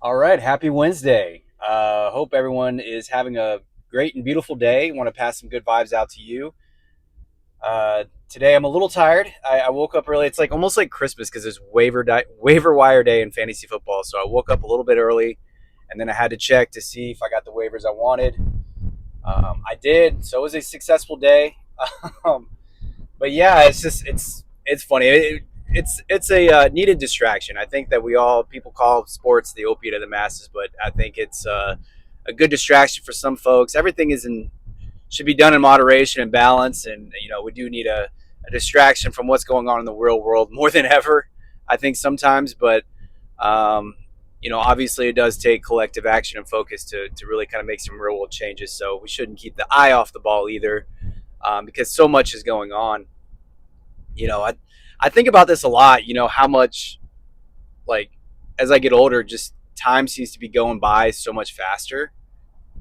All right, happy Wednesday. Hope everyone is having a great and beautiful day. Want to pass some good vibes out to you. Today I'm a little tired. I woke up early. It's like almost like Christmas because it's waiver wire day in fantasy football. So I woke up a little bit early, and then I had to check to see if I got the waivers I wanted. I did, so it was a successful day. um, but yeah, it's funny. It's a needed distraction. I think that people call sports the opiate of the masses, but I think it's a good distraction for some folks. Everything should be done in moderation and balance, and we do need a distraction from what's going on in the real world more than ever. I think sometimes, but um, obviously it does take collective action and focus to really kind of make some real world changes. So we shouldn't keep the eye off the ball either, because so much is going on. you know i I think about this a lot, how much, like, as I get older, just time seems to be going by so much faster,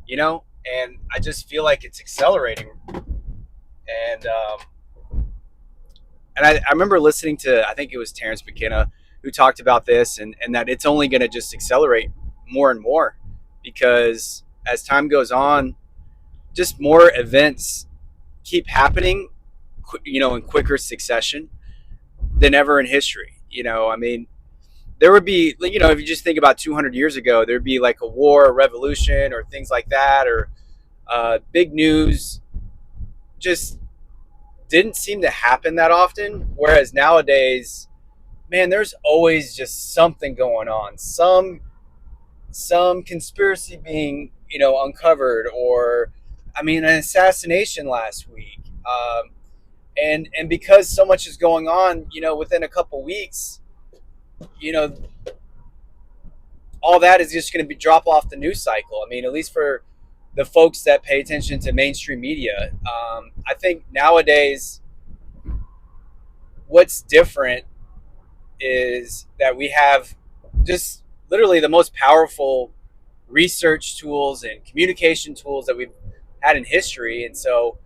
and I just feel like it's accelerating. And um and I remember listening to, I think it was Terrence McKenna, who talked about this, and that it's only going to just accelerate more and more, because as time goes on, just more events keep happening, in quicker succession than ever in history. I mean, there would be, if you just think about 200 years ago, there'd be like a war, a revolution, or things like that, or big news just didn't seem to happen that often. Whereas nowadays, man, there's always just something going on, some conspiracy being, uncovered, or, I mean, an assassination last week. And because so much is going on, within a couple weeks, you know, all that is just going to be drop off the news cycle. I mean, at least for the folks that pay attention to mainstream media. I think nowadays, what's different is that we have just literally the most powerful research tools and communication tools that we've had in history. And so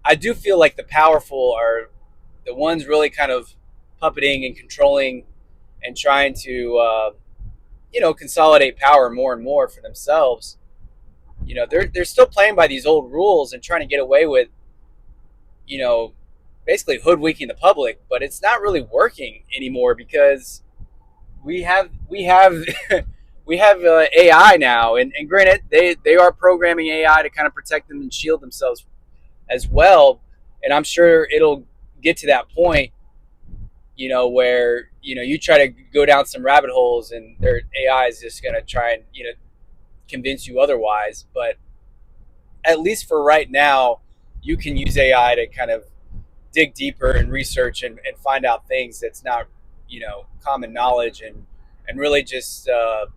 I do feel like the powerful are the ones really kind of puppeting and controlling and trying to, consolidate power more and more for themselves. They're still playing by these old rules and trying to get away with, you know, basically hoodwinking the public, but it's not really working anymore because we have we have AI now, and granted, they are programming AI to kind of protect them and shield themselves as well, and I'm sure it'll get to that point, where you try to go down some rabbit holes and their AI is just going to try and convince you otherwise. But at least for right now, you can use AI to kind of dig deeper and research and find out things that's not common knowledge, and really just I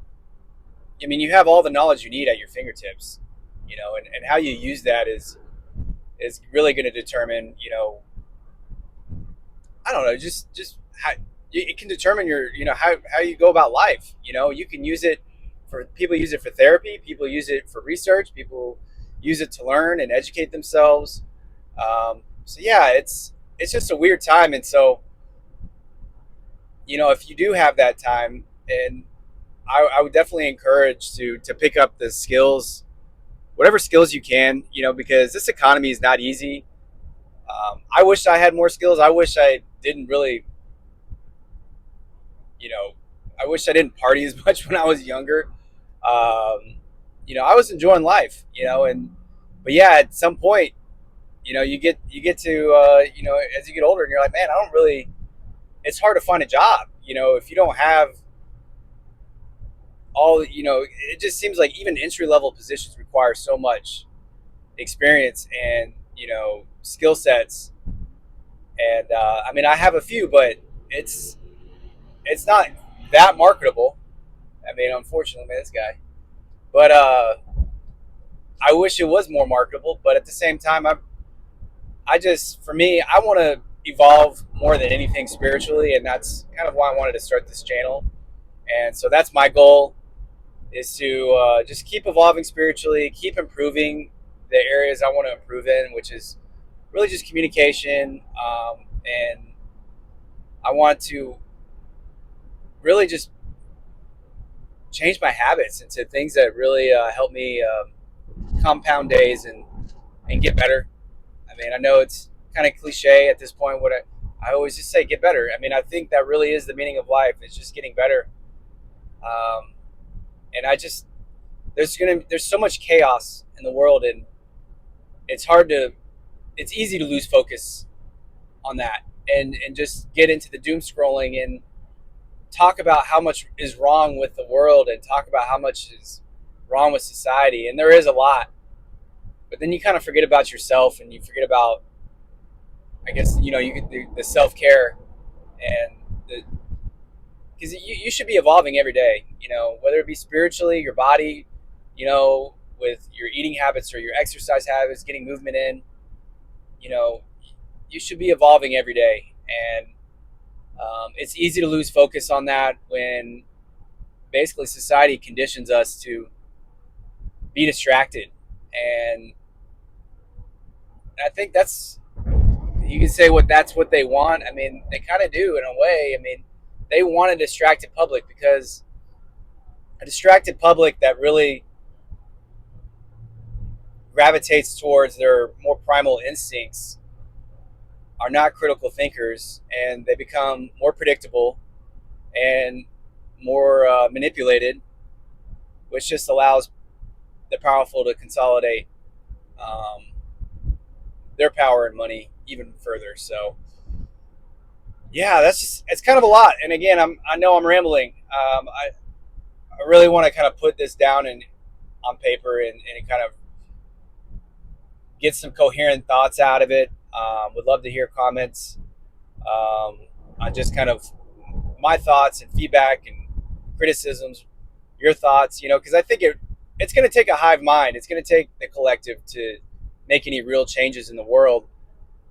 mean, you have all the knowledge you need at your fingertips, and how you use that is really going to determine, I don't know, just how it can determine your, how you go about life. You can use it for, people use it for therapy, people use it for research, people use it to learn and educate themselves. So yeah, it's just a weird time, and so if you do have that time, and I would definitely encourage to pick up the skills, whatever skills you can, because this economy is not easy. I wish I had more skills. I wish I didn't really, you know, I wish I didn't party as much when I was younger. I was enjoying life, and but yeah, at some point, you get to, as you get older, and you're like, man, I don't really. It's hard to find a job, if you don't have all. It just seems like even entry level positions require so much experience and skill sets. And I mean, I have a few, but it's it's not that marketable. I mean, unfortunately, man, this guy. But I wish it was more marketable. But at the same time, I just, for me, I want to evolve more than anything spiritually, and that's kind of why I wanted to start this channel. And so that's my goal, is to just keep evolving spiritually, keep improving the areas I want to improve in, which is really just communication. And I want to really just change my habits into things that really help me compound days and get better. I mean, I know it's kind of cliche at this point. I always just say, get better. I mean, I think that really is the meaning of life. It's just getting better. Um, and I just there's so much chaos in the world, and it's hard to it's easy to lose focus on that and just get into the doom scrolling and talk about how much is wrong with the world and talk about how much is wrong with society, and there is a lot. But then you kind of forget about yourself, and you forget about, I guess, you could do the self-care, and the because you should be evolving every day, whether it be spiritually, your body, with your eating habits or your exercise habits, getting movement in. you know you should be evolving every day, and it's easy to lose focus on that when basically society conditions us to be distracted. And I think you can say that's what they want. I mean, they kind of do in a way. I mean, they want a distracted public, because a distracted public that really gravitates towards their more primal instincts are not critical thinkers, and they become more predictable and more manipulated, which just allows the powerful to consolidate their power and money even further. So, yeah, it's kind of a lot. And again, I know I'm rambling. I really want to kind of put this down on paper, and kind of get some coherent thoughts out of it. Would love to hear comments on just kind of my thoughts and feedback and criticisms, your thoughts, because I think it's going to take a hive mind. It's going to take the collective to make any real changes in the world.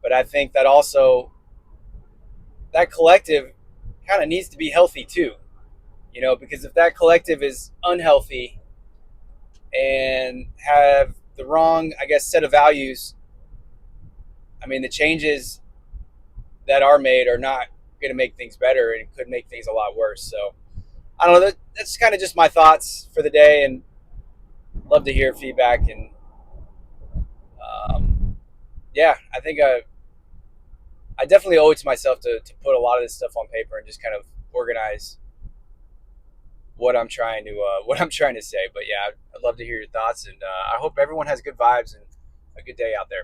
But I think that also that collective kind of needs to be healthy too, because if that collective is unhealthy and have the wrong, I guess, set of values, I mean, the changes that are made are not going to make things better, and could make things a lot worse. So I don't know. That's kind of just my thoughts for the day, and love to hear feedback. And yeah, I think I definitely owe it to myself to put a lot of this stuff on paper and just kind of organize what I'm trying to say. But yeah, I'd love to hear your thoughts, and I hope everyone has good vibes and a good day out there.